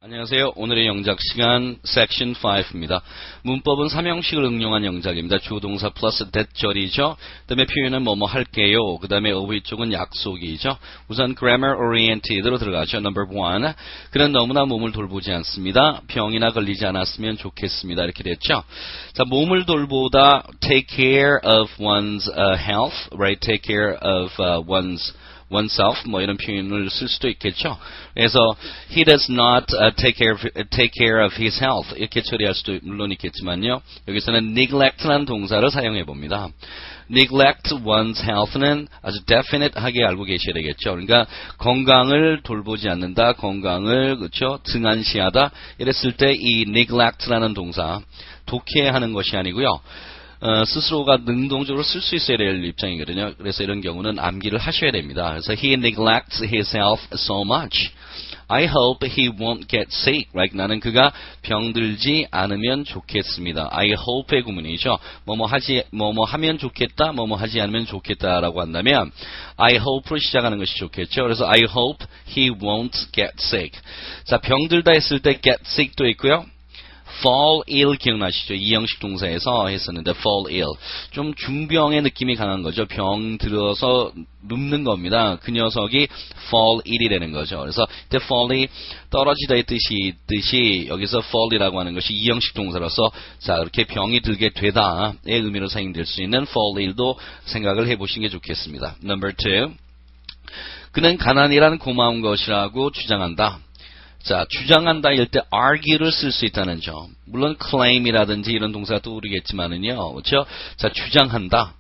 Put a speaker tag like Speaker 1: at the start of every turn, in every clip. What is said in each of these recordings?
Speaker 1: 안녕하세요. 오늘의 영작 시간 섹션 5입니다. 문법은 삼형식을 응용한 영작입니다. 주어동사 플러스 대절이죠. 그 다음에 표현은 뭐뭐 할게요. 그 다음에 어휘 쪽은 약속이죠. 우선 grammar oriented로 들어가죠. Number 1. 그는 너무나 몸을 돌보지 않습니다. 병이나 걸리지 않았으면 좋겠습니다. 이렇게 됐죠. 자, 몸을 돌보다 take care of one's health, right? Take care of oneself 뭐 이런 표현을 쓸 수도 있겠죠. 그래서 he does not take care of his health 이렇게 처리할 수도 물론 있겠지만요. 여기서는 neglect라는 동사를 사용해 봅니다. neglect one's health는 아주 definite하게 알고 계셔야 되겠죠. 그러니까 건강을 돌보지 않는다, 건강을 그렇죠 등한시하다 이랬을 때 이 neglect라는 동사 독해하는 것이 아니고요. 스스로가 능동적으로 쓸 수 있어야 될 입장이거든요. 그래서 이런 경우는 암기를 하셔야 됩니다. 그래서 he neglects his health so much. I hope he won't get sick. Right? 나는 그가 병들지 않으면 좋겠습니다. I hope의 구문이죠. 뭐뭐 하면 좋겠다, 뭐뭐 하지 않으면 좋겠다라고 한다면 I hope로 시작하는 것이 좋겠죠. 그래서 I hope he won't get sick. 자, 병들다 했을 때 get sick도 있고요. fall ill 기억나시죠? 이형식 동사에서 했었는데 fall ill. 좀 중병의 느낌이 강한 거죠. 병 들어서 눕는 겁니다. 그 녀석이 fall ill이 되는 거죠. 그래서 이때 fall이 떨어지다의 뜻이 여기서 fall이라고 하는 것이 이형식 동사로서 자, 이렇게 병이 들게 되다의 의미로 사용될 수 있는 fall ill도 생각을 해보시는 게 좋겠습니다. Number 2. 그는 가난이란 고마운 것이라고 주장한다. 자, 주장한다 일 때 argue를 쓸 수 있다는 점. 물론 claim이라든지 이런 동사가 떠오르겠지만은요. 그렇죠? 자, 주장한다.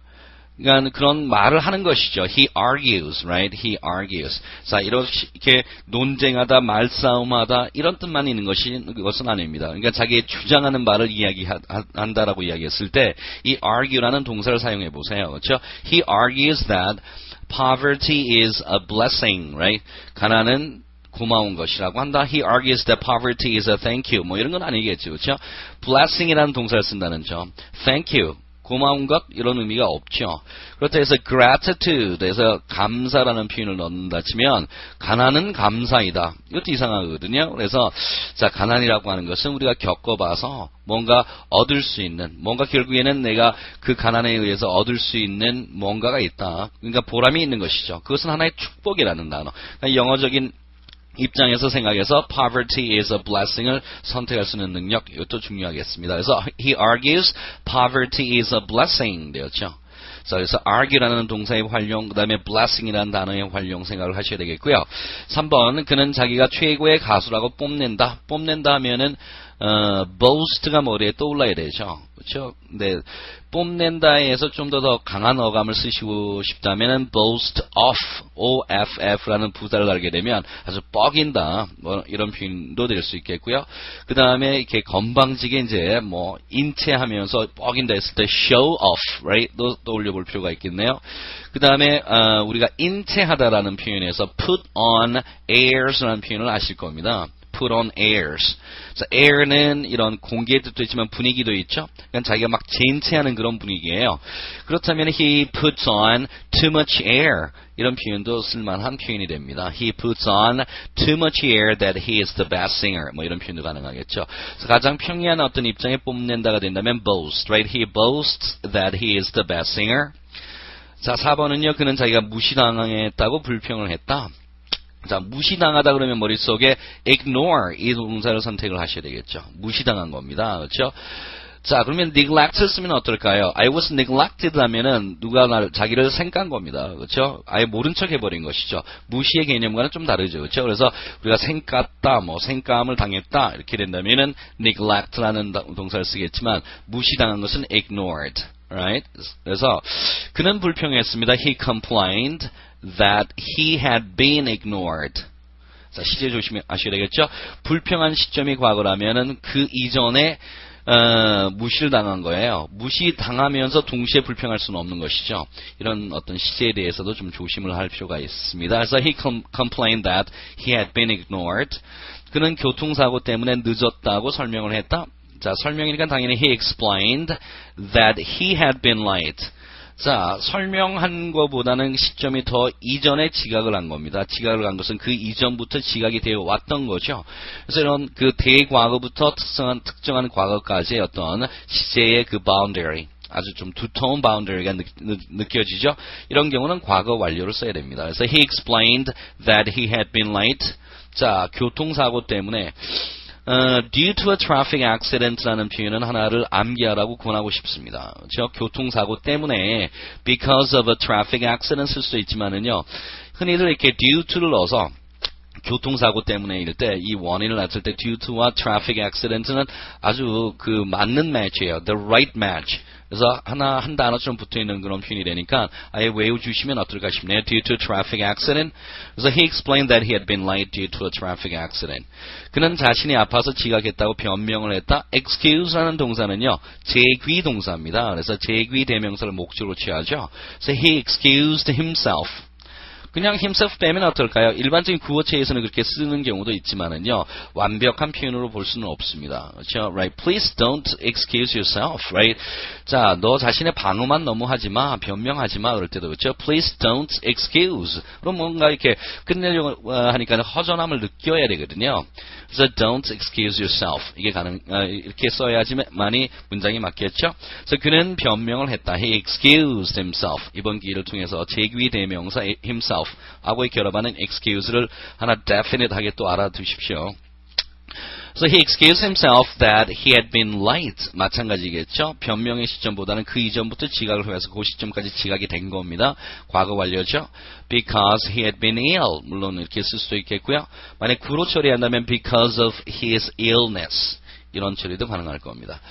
Speaker 1: 그러니까 그런 말을 하는 것이죠. He argues, right? He argues. 자, 이렇게 논쟁하다, 말싸움하다 이런 뜻만 있는 것은 아닙니다. 그러니까 자기의 주장하는 말을 이야기한다라고 이야기했을 때 이 argue라는 동사를 사용해 보세요. 그렇죠? He argues that poverty is a blessing, right? 가난은 고마운 것이라고 한다. He argues that poverty is a thank you. 뭐 이런 건 아니겠죠. 그렇죠? blessing이라는 동사를 쓴다는 점. thank you. 고마운 것 이런 의미가 없죠. 그렇다 해서 gratitude에서 감사라는 표현을 넣는다 치면 가난은 감사이다. 이것도 이상하거든요. 그래서 자, 가난이라고 하는 것은 우리가 겪어봐서 뭔가 얻을 수 있는 뭔가 결국에는 내가 그 가난에 의해서 얻을 수 있는 뭔가가 있다. 그러니까 보람이 있는 것이죠. 그것은 하나의 축복이라는 단어. 그러니까 영어적인 입장에서 생각해서 poverty is a blessing을 선택할 수 있는 능력 이것도 중요하겠습니다. 그래서 he argues poverty is a blessing 되었죠. 자, 그래서 argue라는 동사의 활용 그 다음에 blessing이라는 단어의 활용 생각을 하셔야 되겠고요. 3번 그는 자기가 최고의 가수라고 뽐낸다. 뽐낸다 하면은 boast가 머리에 떠올라야 되죠. 그렇죠? 네, 뽐낸다에서 좀 더 강한 어감을 쓰시고 싶다면 boast off라는 부사를 달게 되면 아주 뻐긴다 뭐 이런 표현도 될 수 있겠고요. 그 다음에 이렇게 건방지게 이제 뭐 인체하면서 뻐긴다 했을 때 show off, right? 또 떠올려볼 필요가 있겠네요. 그 다음에 우리가 인체하다라는 표현에서 put on airs라는 표현을 아실 겁니다. put on airs. 자, air는 이런 공기의 뜻도 있지만 분위기도 있죠. 그러니까 자기가 막 젠체하는 그런 분위기예요. 그렇다면 he puts on too much air. 이런 표현도 쓸만한 표현이 됩니다. He puts on too much air that he is the best singer. 뭐 이런 표현도 가능하겠죠. 그래서 가장 평이한 어떤 입장에 뽐낸다가 된다면 boast, right? He boasts that he is the best singer. 자, 4번은요. 그는 자기가 무시당했다고 불평을 했다. 자, 무시당하다 그러면 머릿속에 ignore 이 동사를 선택을 하셔야 되겠죠. 무시당한 겁니다. 그렇죠? 자, 그러면 neglect를 쓰면 어떨까요? I was neglected 하면은 누가 자기를 생깐 겁니다. 그렇죠? 아예 모른 척 해버린 것이죠. 무시의 개념과는 좀 다르죠. 그렇죠? 그래서 우리가 생깠다, 뭐 생감을 당했다 이렇게 된다면은 neglect라는 동사를 쓰겠지만 무시당한 것은 ignored. Right? 그래서 그는 불평했습니다. He complained that he had been ignored. 자, 시제 조심하셔야 되겠죠? 불평한 시점이 과거라면은 그 이전에 무시를 당한 거예요. 무시당하면서 동시에 불평할 수는 없는 것이죠. 이런 어떤 시제에 대해서도 좀 조심을 할 필요가 있습니다. 그래서 he complained that he had been ignored. 그는 교통사고 때문에 늦었다고 설명을 했다. 자, 설명이니까 당연히 he explained that he had been late. 자, 설명한 것보다는 시점이 더 이전에 지각을 한 겁니다. 지각을 한 것은 그 이전부터 지각이 되어 왔던 거죠. 그래서 이런 그 대과거부터 특정한 과거까지의 어떤 시제의 그 boundary, 아주 좀 두터운 boundary가 느껴지죠. 이런 경우는 과거 완료를 써야 됩니다. 그래서 he explained that he had been late. 자, 교통사고 때문에 due to a traffic accident라는 표현은 하나를 암기하라고 권하고 싶습니다. 저 교통사고 때문에 because of a traffic accident 쓸 수 있지만은요, 흔히들 이렇게 due to를 넣어서 교통사고 때문에일 때 이 원인을 놨을 때 due to와 traffic accident는 아주 그 맞는 match예요. The right match. 그래서 한 단어처럼 붙어있는 그런 표현이 되니까 아예 외워주시면 어떨까 싶네요. Due to a traffic accident. 그래서 he explained that he had been late due to a traffic accident. 그는 자신이 아파서 지각했다고 변명을 했다. Excuse라는 동사는요, 제귀 동사입니다. 그래서 제귀 대명사를 목적으로 취하죠. 그래서 he excused himself. 그냥 himself 빼면 어떨까요? 일반적인 구어체에서는 그렇게 쓰는 경우도 있지만은요, 완벽한 표현으로 볼 수는 없습니다. 그렇죠? Right? Please don't excuse yourself. Right? 자, 너 자신의 방어만 너무 하지 마, 변명하지 마. 그럴 때도 그렇죠? Please don't excuse. 그럼 뭔가 이렇게 끝내려고 하니까 허전함을 느껴야 되거든요. 그래서 don't excuse yourself. 이게 이렇게 써야지만이 문장이 맞겠죠? 그래서 그는 변명을 했다. He excused himself. 이번 기회를 통해서 제귀 대명사 himself 하고의 결합하는 excuse를 하나 definite하게 또 알아두십시오. So he excused himself that he had been late. 마찬가지겠죠. 변명의 시점보다는 그 이전부터 지각을 해서 그 시점까지 지각이 된 겁니다. 과거 완료죠. Because he had been ill. 물론 이렇게 쓸 수도 있겠고요. 만약 구로 처리한다면 because of his illness. 이런 처리도 가능할 겁니다.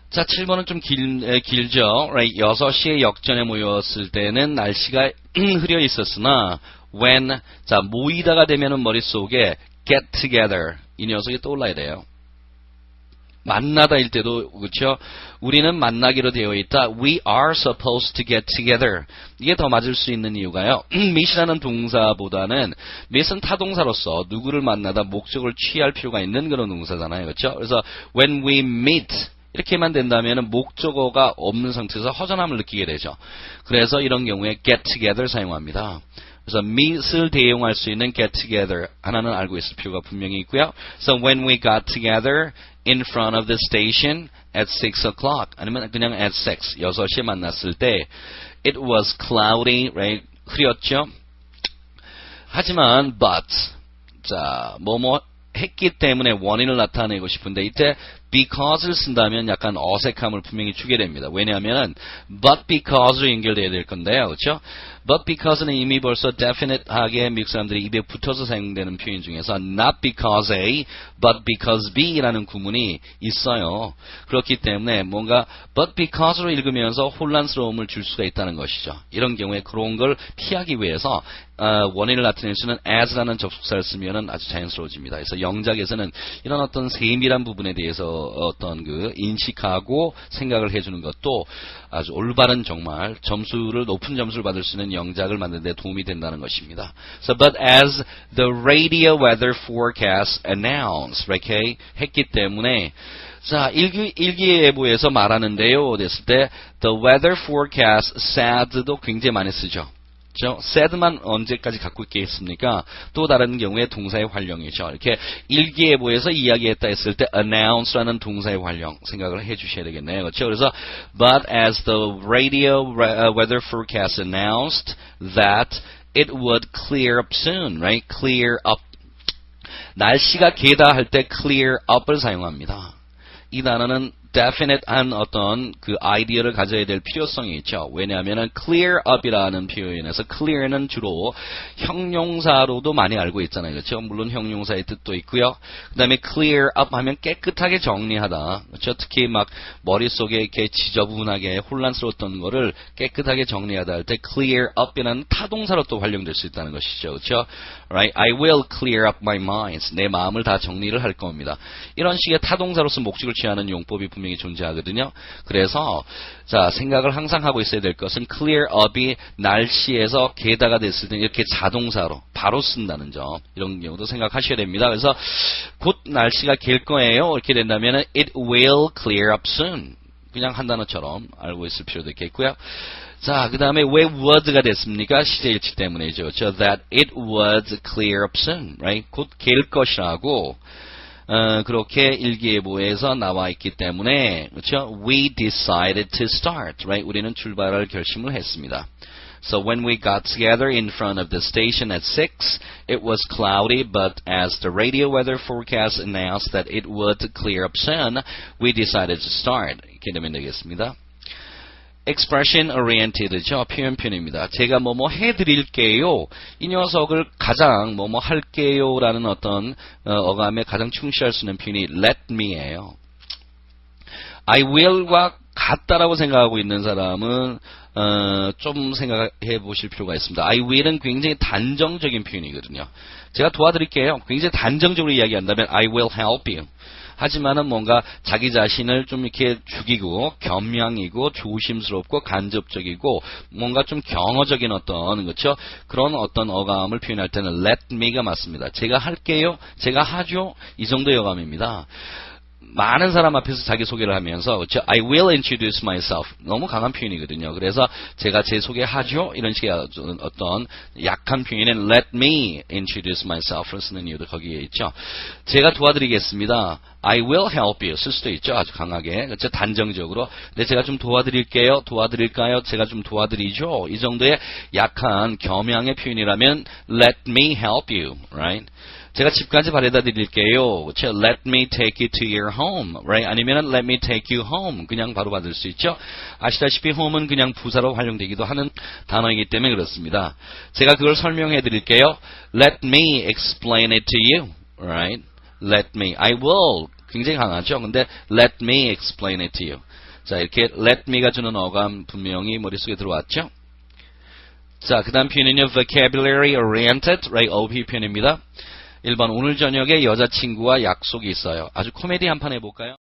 Speaker 1: 자, 7번은 좀 길죠. Right? 6시에 역전에 모였을 때는 날씨가 흐려 있었으나 when, 자, 모이다가 되면은 머릿속에 get together, 이 녀석이 떠올라야 돼요. 만나다일 때도 그렇죠. 우리는 만나기로 되어 있다. We are supposed to get together. 이게 더 맞을 수 있는 이유가요. meet이라는 동사보다는 meet은 타동사로서 누구를 만나다 목적을 취할 필요가 있는 그런 동사잖아요. 그렇죠? 그래서 when we meet 이렇게만 된다면 목적어가 없는 상태에서 허전함을 느끼게 되죠. 그래서 이런 경우에 get together 사용합니다. 그래서 meet을 대용할 수 있는 get together 하나는 알고 있을 필요가 분명히 있고요. So when we got together in front of the station at 6 o'clock 아니면 그냥 at 6시에 만났을 때 it was cloudy, right? 흐렸죠. 하지만 but 자, 뭐뭐 했기 때문에 원인을 나타내고 싶은데 이때 because를 쓴다면 약간 어색함을 분명히 주게 됩니다. 왜냐하면 but because로 연결돼야 될 건데요. 그렇죠? but because는 이미 벌써 definite하게 미국 사람들이 입에 붙어서 사용되는 표현 중에서 not because A, but because B라는 구문이 있어요. 그렇기 때문에 뭔가 but because로 읽으면서 혼란스러움을 줄 수가 있다는 것이죠. 이런 경우에 그런 걸 피하기 위해서 원인을 나타낼 수는 as라는 접속사를 쓰면은 아주 자연스러워집니다. 그래서 영작에서는 이런 어떤 세밀한 부분에 대해서 어떤 그 인식하고 생각을 해주는 것도 아주 올바른 정말 높은 점수를 받을 수 있는 영작을 만드는 데 도움이 된다는 것입니다. So, but as the radio weather forecast announced, okay, 했기 때문에 자, 일기예보에서 말하는데요. 됐을 때 the weather forecast said도 굉장히 많이 쓰죠. said만 언제까지 갖고 있겠습니까? 또 다른 경우에 동사의 활용이죠. 이렇게 일기예보에서 이야기했다 했을 때 announce라는 동사의 활용 생각을 해주셔야 되겠네요. 그렇죠? 그래서 but as the radio weather forecast announced that it would clear up soon, right? Clear up. 날씨가 개다 할 때 clear up을 사용합니다. 이 단어는 definite한 어떤 그 아이디어를 가져야 될 필요성이 있죠. 왜냐하면 clear up이라는 표현에서 clear는 주로 형용사로도 많이 알고 있잖아요. 그렇죠? 물론 형용사의 뜻도 있고요. 그 다음에 clear up 하면 깨끗하게 정리하다. 그렇죠? 특히 막 머릿속에 이렇게 지저분하게 혼란스러웠던 거를 깨끗하게 정리하다 할 때 clear up이라는 타동사로 또 활용될 수 있다는 것이죠. 그렇죠? Right? I will clear up my mind. 내 마음을 다 정리를 할 겁니다. 이런 식의 타동사로서 목적을 취하는 용법이 분명히 존재하거든요. 그래서 자, 생각을 항상 하고 있어야 될 것은 clear up이 날씨에서 게다가 됐을 때 이렇게 자동사로 바로 쓴다는 점, 이런 경우도 생각하셔야 됩니다. 그래서 곧 날씨가 갤 거예요. 이렇게 된다면 it will clear up soon. 그냥 한 단어처럼 알고 있을 필요도 있겠고요. 자, 그 다음에 왜 would가 됐습니까? 시제일치 때문이죠. That it would clear up soon, right? 곧 갤 것이라고 그렇게 일기예보에서 나와 있기 때문에 그렇죠? We decided to start, right? 우리는 출발할 결심을 했습니다. So when we got together in front of the station at 6, it was cloudy, but as the radio weather forecast announced that it would clear up soon, we decided to start. 이렇게 되면 되겠습니다. expression oriented죠. 표현편입니다. 제가 뭐뭐 해드릴게요. 이 녀석을 가장 뭐뭐 할게요라는 어떤 어감에 가장 충실할 수 있는 표현이 let me예요. I will과 같다라고 생각하고 있는 사람은 좀 생각해 보실 필요가 있습니다. I will은 굉장히 단정적인 표현이거든요. 제가 도와드릴게요. 굉장히 단정적으로 이야기한다면 I will help you. 하지만은 뭔가 자기 자신을 좀 이렇게 죽이고 겸양이고 조심스럽고 간접적이고 뭔가 좀 경어적인 어떤 그렇죠? 그런 어떤 어감을 표현할 때는 let me가 맞습니다. 제가 할게요. 제가 하죠. 이 정도의 어감입니다. 많은 사람 앞에서 자기소개를 하면서 그렇죠? I will introduce myself. 너무 강한 표현이거든요. 그래서 제가 제 소개하죠. 이런 식의 어떤 약한 표현은 let me introduce myself를 쓰는 이유도 거기에 있죠. 제가 도와드리겠습니다. I will help you 쓸 수도 있죠. 아주 강하게. 그렇죠? 단정적으로. 근데 제가 좀 도와드릴게요. 도와드릴까요? 제가 좀 도와드리죠. 이 정도의 약한 겸양의 표현이라면 let me help you. Right? 제가 집까지 바래다 드릴게요. 그렇죠? Let me take you to your home. Right? 아니면 let me take you home. 그냥 바로 받을 수 있죠. 아시다시피 home은 그냥 부사로 활용되기도 하는 단어이기 때문에 그렇습니다. 제가 그걸 설명해 드릴게요. Let me explain it to you. Right? Let me. I will. 굉장히 강하죠. 근데 let me explain it to you. 자, 이렇게 let me가 주는 어감 분명히 머릿속에 들어왔죠. 자, 그 다음 표현은요. vocabulary oriented. Right? OP 표현입니다. 1번 오늘 저녁에 여자친구와 약속이 있어요. 아주 코미디 한판 해볼까요?